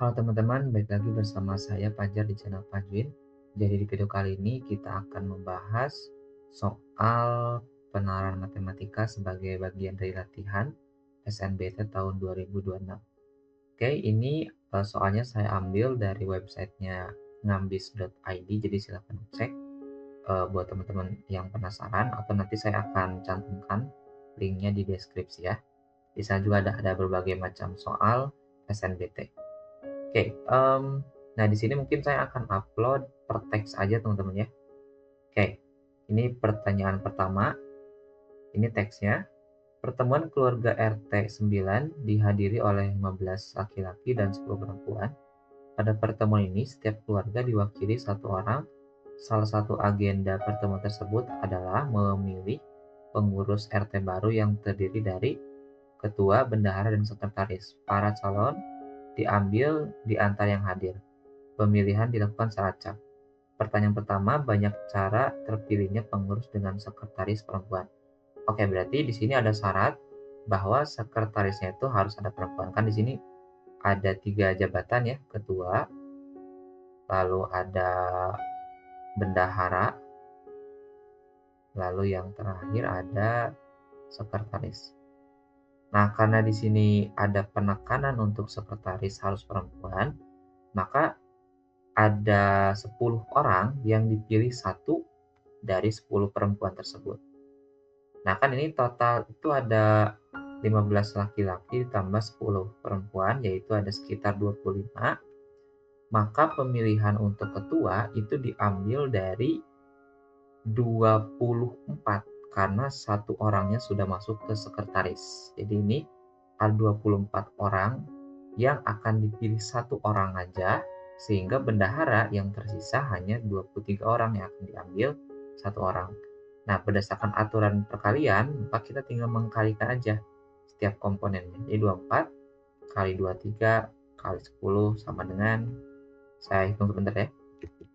Halo teman-teman, balik lagi bersama saya Fajar di channel Fajrin. Jadi di video kali ini kita akan membahas soal penalaran matematika sebagai bagian dari latihan SNBT tahun 2026. Oke, ini soalnya saya ambil dari websitenya ngambis.id, jadi silahkan cek buat teman-teman yang penasaran, atau nanti saya akan cantumkan linknya di deskripsi ya. Di sana juga ada berbagai macam soal SNBT. Oke, nah di sini mungkin saya akan upload per teks aja teman-teman ya. Oke, ini pertanyaan pertama, ini teksnya. Pertemuan keluarga RT 9 dihadiri oleh 15 laki-laki dan 10 perempuan. Pada pertemuan ini, setiap keluarga diwakili satu orang. Salah satu agenda pertemuan tersebut adalah memilih pengurus RT baru yang terdiri dari ketua, bendahara, dan sekretaris. Para calon diambil di antara yang hadir. Pemilihan dilakukan secara acak. Pertanyaan pertama, banyak cara terpilihnya pengurus dengan sekretaris perempuan. Oke, berarti di sini ada syarat bahwa sekretarisnya itu harus ada perempuan. Kan di sini ada 3 jabatan ya, ketua, lalu ada bendahara, lalu yang terakhir ada sekretaris. Nah, karena di sini ada penekanan untuk sekretaris harus perempuan, maka ada 10 orang yang dipilih satu dari 10 perempuan tersebut. Nah, kan ini total itu ada 15 laki-laki ditambah 10 perempuan, yaitu ada sekitar 25. Maka pemilihan untuk ketua itu diambil dari 24 karena satu orangnya sudah masuk ke sekretaris. Jadi ini ada 24 orang yang akan dipilih satu orang aja, sehingga bendahara yang tersisa hanya 23 orang yang akan diambil satu orang. Nah, berdasarkan aturan perkalian, maka kita tinggal mengkalikan aja setiap komponennya. Jadi 24 kali 23 kali 10 sama dengan, saya hitung sebentar ya.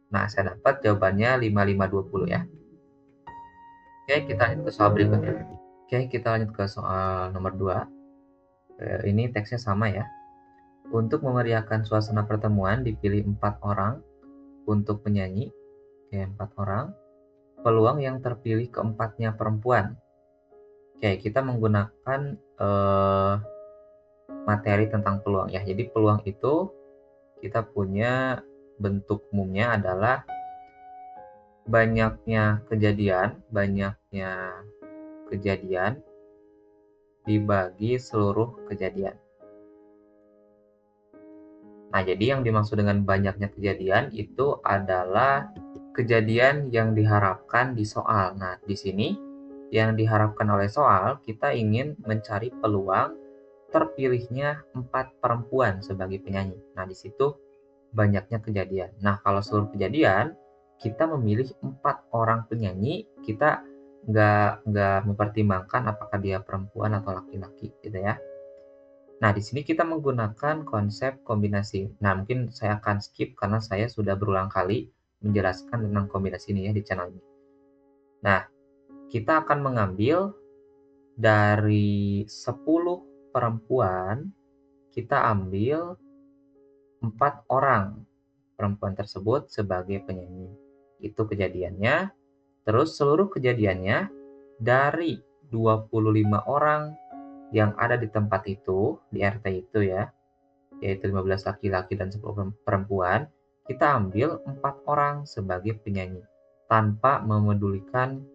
Nah, saya dapat jawabannya 5520 ya. Oke, kita lanjut ke soal berikutnya. Oke, kita lanjut ke soal nomor 2. Ini teksnya sama ya. Untuk memeriahkan suasana pertemuan dipilih 4 orang untuk penyanyi. Oke, 4 orang. Peluang yang terpilih keempatnya perempuan. Oke, kita menggunakan materi tentang peluang ya. Jadi peluang itu kita punya bentuk umumnya adalah banyaknya kejadian dibagi seluruh kejadian. Nah, jadi yang dimaksud dengan banyaknya kejadian itu adalah kejadian yang diharapkan di soal. Nah, di sini yang diharapkan oleh soal, kita ingin mencari peluang terpilihnya 4 perempuan sebagai penyanyi. Nah, di situ banyaknya kejadian. Nah, kalau seluruh kejadian, kita memilih 4 orang penyanyi, kita nggak mempertimbangkan apakah dia perempuan atau laki-laki, gitu ya. Nah, di sini kita menggunakan konsep kombinasi. Nah, mungkin saya akan skip karena saya sudah berulang kali menjelaskan tentang kombinasi ini ya di channel ini. Nah, kita akan mengambil dari 10 perempuan, kita ambil 4 orang perempuan tersebut sebagai penyanyi. Itu kejadiannya. Terus seluruh kejadiannya dari 25 orang yang ada di tempat itu, di RT itu ya, yaitu 15 laki-laki dan 10 perempuan, kita ambil 4 orang sebagai penyanyi, tanpa memedulikan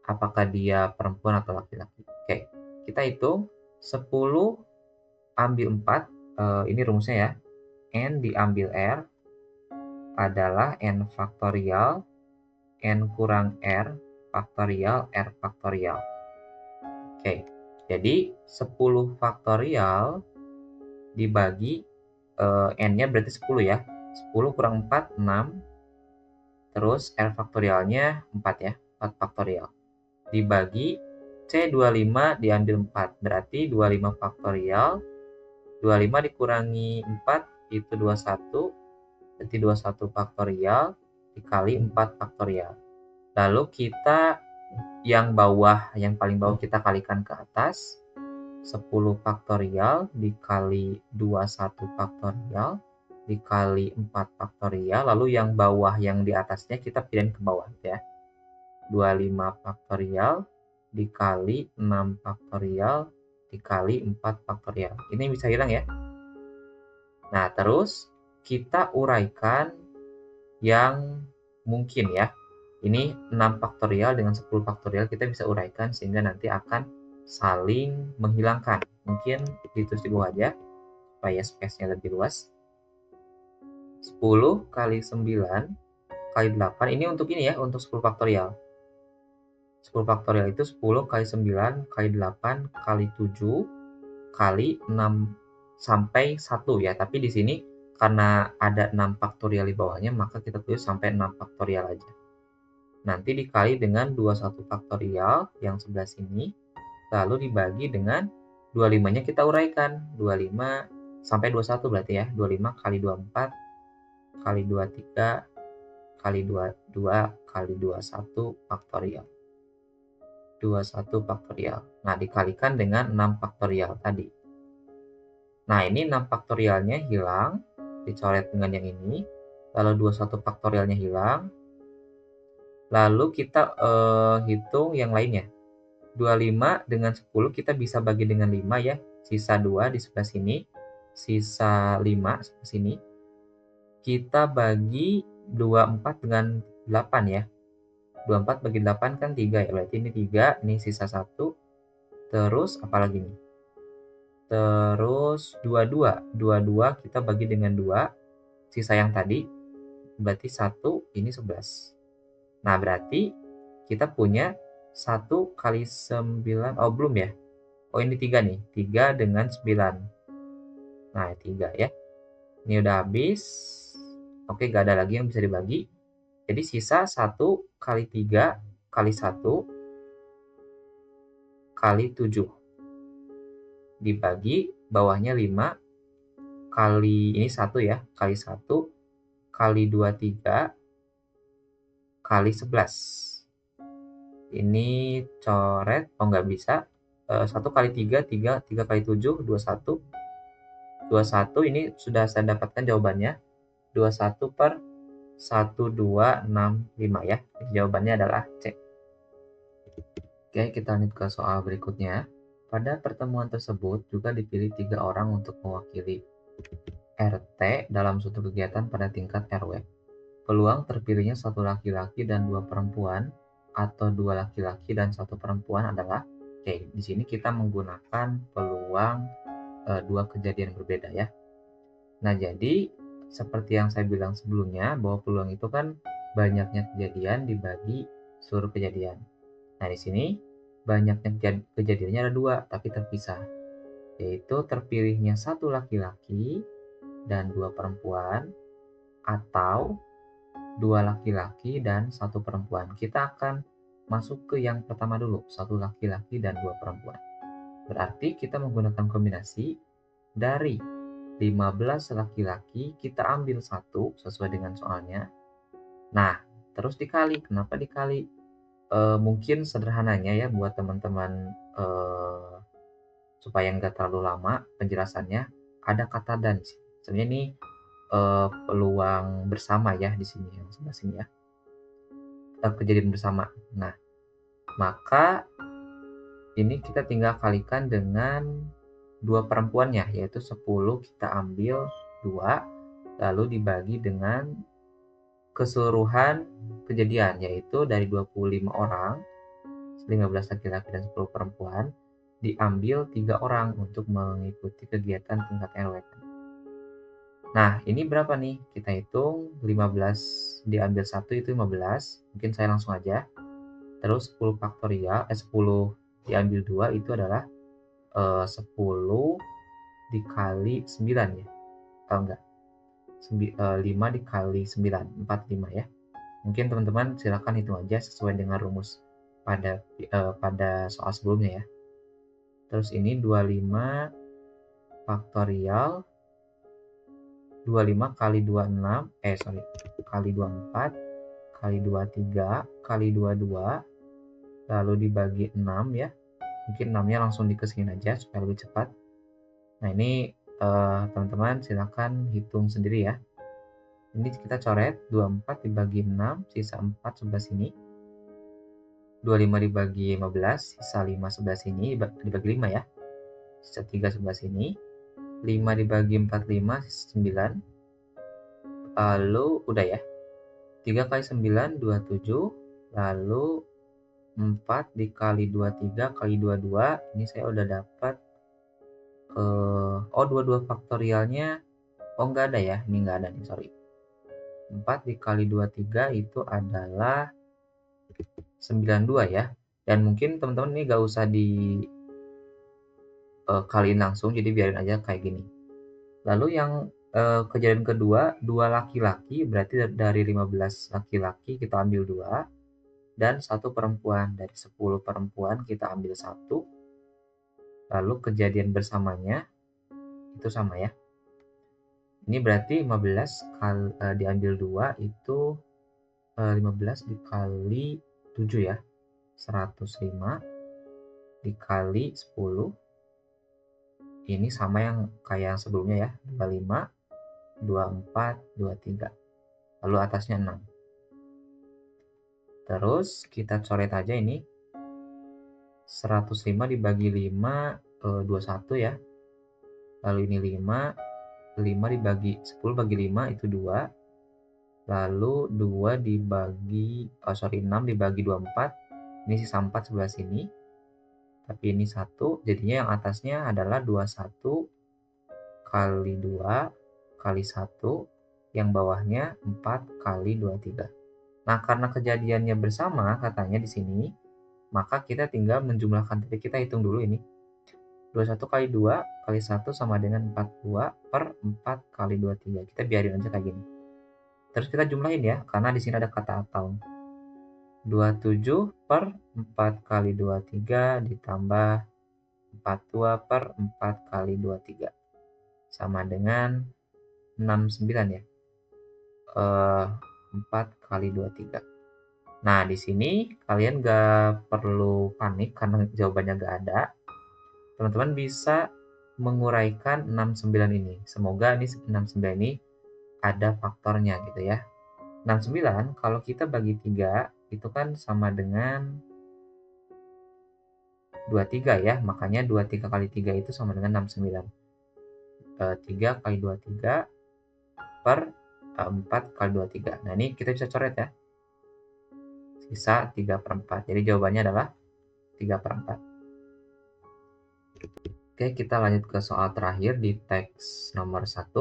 apakah dia perempuan atau laki-laki. Oke, kita hitung 10 ambil 4, ini rumusnya ya, N diambil R adalah N faktorial, N kurang R faktorial, R faktorial. Oke, jadi 10 faktorial dibagi N-nya berarti 10 ya. 10 kurang 4, 6. Terus R faktorialnya 4 ya, 4 faktorial. Dibagi C25 diambil 4, berarti 25 faktorial. 25 dikurangi 4 itu 21, berarti 21 faktorial dikali 4 faktorial. Lalu kita yang paling bawah kita kalikan ke atas. 10 faktorial dikali 21 faktorial dikali 4 faktorial, lalu yang bawah yang di atasnya kita pindahin ke bawah ya. 25 faktorial dikali 6 faktorial dikali 4 faktorial. Ini bisa hilang ya. Nah, terus kita uraikan yang mungkin ya. Ini 6 faktorial dengan 10 faktorial kita bisa uraikan sehingga nanti akan saling menghilangkan. Mungkin ditulis di bawah aja supaya space-nya lebih luas. 10 kali 9 kali 8, ini untuk ini ya, untuk 10 faktorial. 10 faktorial itu 10 kali 9 kali 8 kali 7 kali 6 sampai 1 ya. Tapi di sini karena ada 6 faktorial di bawahnya, maka kita tulis sampai 6 faktorial aja. Nanti dikali dengan 21 faktorial yang sebelah sini, lalu dibagi dengan 25-nya kita uraikan. 25 sampai 21 berarti ya. 25 kali 24 kali 23 kali 22 kali 21 faktorial. 21 faktorial. Nah, dikalikan dengan 6 faktorial tadi. Nah, ini 6 faktorialnya hilang, dicoret dengan yang ini. Lalu 21 faktorialnya hilang. Lalu kita hitung yang lainnya. 25 dengan 10 kita bisa bagi dengan 5 ya. Sisa 2 di sebelah sini. Sisa 5 sebelah sini. Kita bagi 24 dengan 8 ya. 24 bagi 8 kan 3 ya. Berarti ini 3, ini sisa 1. Terus apalagi nih? Terus 22. 22 kita bagi dengan 2. Sisa yang tadi. Berarti 1, ini 11. Nah, berarti kita punya 1 kali 9. Oh, belum ya? Oh, ini 3 nih. 3 dengan 9. Nah, 3 ya. Ini udah habis. Oke, gak ada lagi yang bisa dibagi. Jadi sisa 1 kali 3 kali 1 kali 7. Dibagi bawahnya 5 kali ini 1 ya. Kali 1 kali 23 kali 11. Ini coret. Oh, nggak bisa. 1 kali 3, 3 kali 7, 21. 21 ini sudah saya dapatkan jawabannya. 21 per 1265 ya. Jawabannya adalah C. Oke, kita lanjut ke soal berikutnya. Pada pertemuan tersebut juga dipilih 3 orang untuk mewakili RT dalam suatu kegiatan pada tingkat RW. Peluang terpilihnya 1 laki-laki dan 2 perempuan atau 2 laki-laki dan 1 perempuan adalah, oke, di sini kita menggunakan peluang 2 kejadian berbeda ya. Nah, jadi seperti yang saya bilang sebelumnya, bahwa peluang itu kan banyaknya kejadian dibagi seluruh kejadian. Nah, di sini banyaknya kejadiannya ada 2, tapi terpisah. Yaitu terpilihnya 1 laki-laki dan 2 perempuan, atau 2 laki-laki dan 1 perempuan. Kita akan masuk ke yang pertama dulu, 1 laki-laki dan 2 perempuan. Berarti kita menggunakan kombinasi dari 15 laki-laki, kita ambil 1 sesuai dengan soalnya. Nah, terus dikali. Kenapa dikali? Mungkin sederhananya ya buat teman-teman, supaya nggak terlalu lama penjelasannya, ada kata dan sih. Sebenarnya ini peluang bersama ya di sini, yang sebelah sini ya. Kejadian bersama. Nah, maka ini kita tinggal kalikan dengan 2 perempuannya, yaitu 10 kita ambil 2, lalu dibagi dengan keseluruhan kejadian, yaitu dari 25 orang, 15 laki-laki dan 10 perempuan, diambil 3 orang untuk mengikuti kegiatan tingkat RW. Nah, ini berapa nih? Kita hitung 15 diambil 1 itu 15. Mungkin saya langsung aja. Terus 10 faktorial, 10 diambil 2 itu adalah 10 dikali 9 ya. Kalau enggak, 5 dikali 9, 45 ya. Mungkin teman-teman silakan hitung aja sesuai dengan rumus pada soal sebelumnya ya. Terus ini 25 faktorial 25 kali 26 kali 24 kali 23 kali 22 lalu dibagi 6 ya. Mungkin 6-nya langsung dikesinin aja supaya lebih cepat. Nah, ini teman-teman silakan hitung sendiri ya. Ini kita coret 24 dibagi 6, sisa 4 sebelah sini. 25 dibagi 15, sisa 5 sebelah sini, dibagi 5 ya. Sisa 3 sebelah sini. 5 dibagi 45, sisa 9. Lalu udah ya. 3 kali 9, 27. Lalu 4 dikali 23 kali 22. Ini saya udah dapat. 22 faktorialnya. Oh, nggak ada ya. Ini nggak ada nih, sorry. 4 dikali 23 itu adalah 92 ya. Dan mungkin teman-teman ini gak usah kaliin langsung, jadi biarin aja kayak gini. Lalu yang kejadian kedua, 2 laki-laki, berarti dari 15 laki-laki kita ambil 2, dan 1 perempuan. Dari 10 perempuan kita ambil 1, lalu kejadian bersamanya itu sama ya. Ini berarti 15 diambil 2 itu 15 dikali 7 ya. 105 dikali 10. Ini sama yang kayak yang sebelumnya ya. 25, 24, 23. Lalu atasnya 6. Terus kita coret aja ini. 105 dibagi 5, 21 ya. Lalu ini 5. 5 dibagi 10 bagi 5 itu 2. Lalu 2 dibagi 6 dibagi 24. Ini sisa 4 sebelah sini. Tapi ini 1, jadinya yang atasnya adalah 21 kali 2 kali 1, yang bawahnya 4 kali 23. Nah, karena kejadiannya bersama katanya di sini, maka kita tinggal menjumlahkan. Tapi kita hitung dulu ini. 21 kali 2 kali 1 sama dengan 42 per 4 kali 23. Kita biarin aja kayak gini. Terus kita jumlahin ya, karena di sini ada kata atau. 27 per 4 kali 23 ditambah 42 per 4 kali 23. Sama dengan 69 ya. 4 kali 23. Nah, di sini kalian gak perlu panik karena jawabannya gak ada. Teman-teman bisa menguraikan 69 ini. Semoga ini 69 ini ada faktornya gitu ya. 69 kalau kita bagi 3 itu kan sama dengan 23 ya. Makanya 23 kali 3 itu sama dengan 69. 3 kali 23 per 4 kali 23. Nah, ini kita bisa coret ya. Sisa 3 per 4. Jadi jawabannya adalah 3 per 4. Oke, kita lanjut ke soal terakhir di teks nomor 1.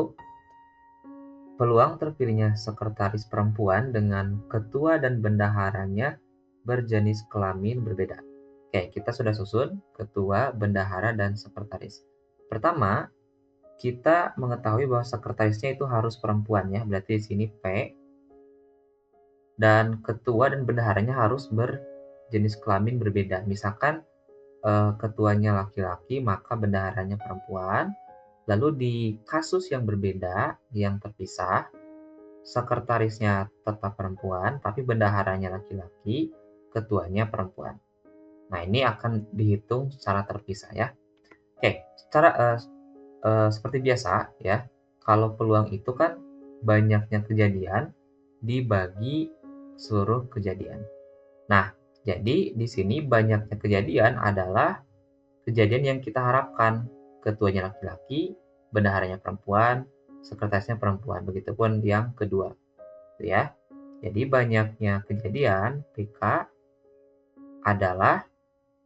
Peluang terpilihnya sekretaris perempuan dengan ketua dan bendaharanya berjenis kelamin berbeda. Oke, kita sudah susun ketua, bendahara, dan sekretaris. Pertama, kita mengetahui bahwa sekretarisnya itu harus perempuan ya, berarti di sini P. Dan ketua dan bendaharanya harus berjenis kelamin berbeda. Misalkan ketuanya laki-laki, maka bendaharanya perempuan. Lalu di kasus yang berbeda, yang terpisah, sekretarisnya tetap perempuan, tapi bendaharanya laki-laki, ketuanya perempuan. Nah, ini akan dihitung secara terpisah ya. Oke, seperti biasa ya, kalau peluang itu kan banyaknya kejadian dibagi seluruh kejadian. Nah, jadi di sini banyaknya kejadian adalah kejadian yang kita harapkan. Ketuanya laki-laki, bendaharanya perempuan, sekretarisnya perempuan. Begitupun yang kedua. Ya. Jadi banyaknya kejadian PK adalah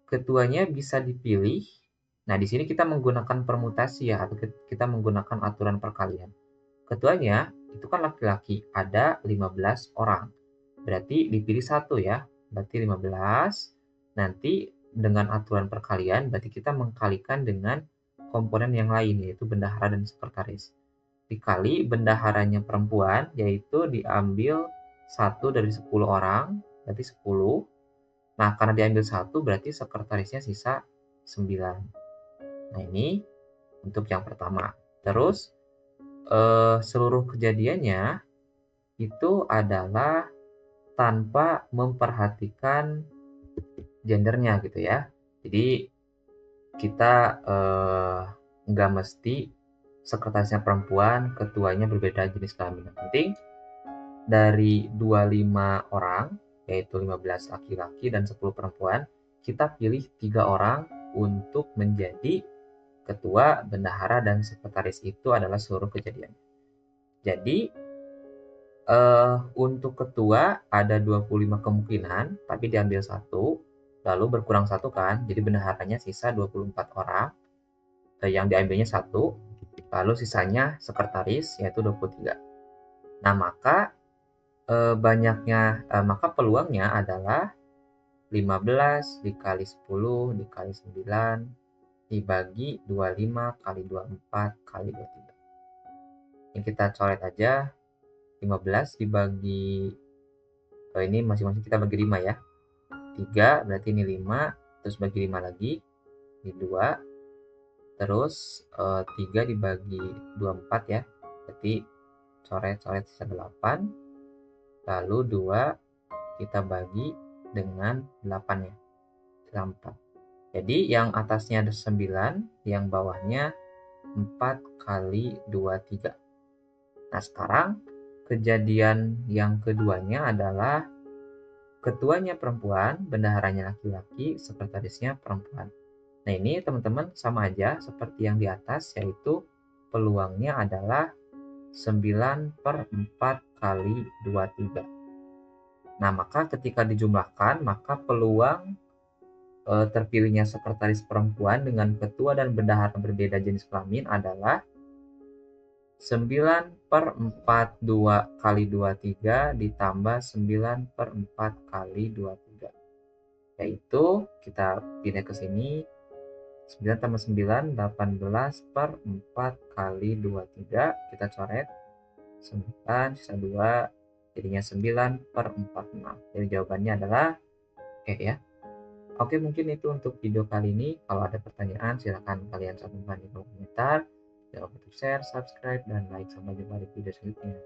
ketuanya bisa dipilih. Nah, di sini kita menggunakan permutasi ya, atau kita menggunakan aturan perkalian. Ketuanya itu kan laki-laki, ada 15 orang. Berarti dipilih 1 ya, berarti 15. Nanti dengan aturan perkalian, berarti kita mengkalikan dengan komponen yang lain, yaitu bendahara dan sekretaris. Dikali bendaharanya perempuan, yaitu diambil 1 dari 10 orang, berarti 10. Nah, karena diambil 1, berarti sekretarisnya sisa 9. Nah, ini untuk yang pertama. Terus, seluruh kejadiannya itu adalah tanpa memperhatikan gendernya gitu ya. Jadi kita nggak mesti sekretarisnya perempuan, ketuanya berbeda jenis kelamin. Yang penting dari 25 orang, yaitu 15 laki-laki dan 10 perempuan, kita pilih 3 orang untuk menjadi ketua, bendahara, dan sekretaris. Itu adalah seluruh kejadian. Jadi, untuk ketua ada 25 kemungkinan, tapi diambil satu, lalu berkurang satu kan, jadi bendaharanya sisa 24 orang, yang diambilnya satu, lalu sisanya sekretaris, yaitu 23. Nah, maka maka peluangnya adalah 15 dikali 10 dikali 9 dibagi 25 kali 24 kali 23. Ini kita coret aja, 15 dibagi, ini masing-masing kita bagi 5 ya. 3 berarti ini 5, terus bagi 5 lagi, ini 2, terus 3 dibagi 24 ya, berarti coret-coret sisa 8, lalu 2 kita bagi dengan 8 ya, sisa 4. Jadi yang atasnya ada 9, yang bawahnya 4 kali 2, 3. Nah, sekarang kejadian yang keduanya adalah ketuanya perempuan, bendaharanya laki-laki, sekretarisnya perempuan. Nah, ini teman-teman sama aja seperti yang di atas, yaitu peluangnya adalah 9/4 kali 2, 3. Nah, maka ketika dijumlahkan, maka peluang terpilihnya sekretaris perempuan dengan ketua dan bendahara berbeda jenis kelamin adalah 9/42 kali 23 ditambah 9/4 kali 23. Yaitu kita pindah ke sini, 9 tambah 9, 18/4 kali 23, kita coret 9, sisa 2, jadinya 9/46. Jadi jawabannya adalah E ya. Oke, mungkin itu untuk video kali ini. Kalau ada pertanyaan, silakan kalian cantumkan di kolom komentar. Jangan lupa untuk share, subscribe, dan like. Sampai jumpa di video selanjutnya.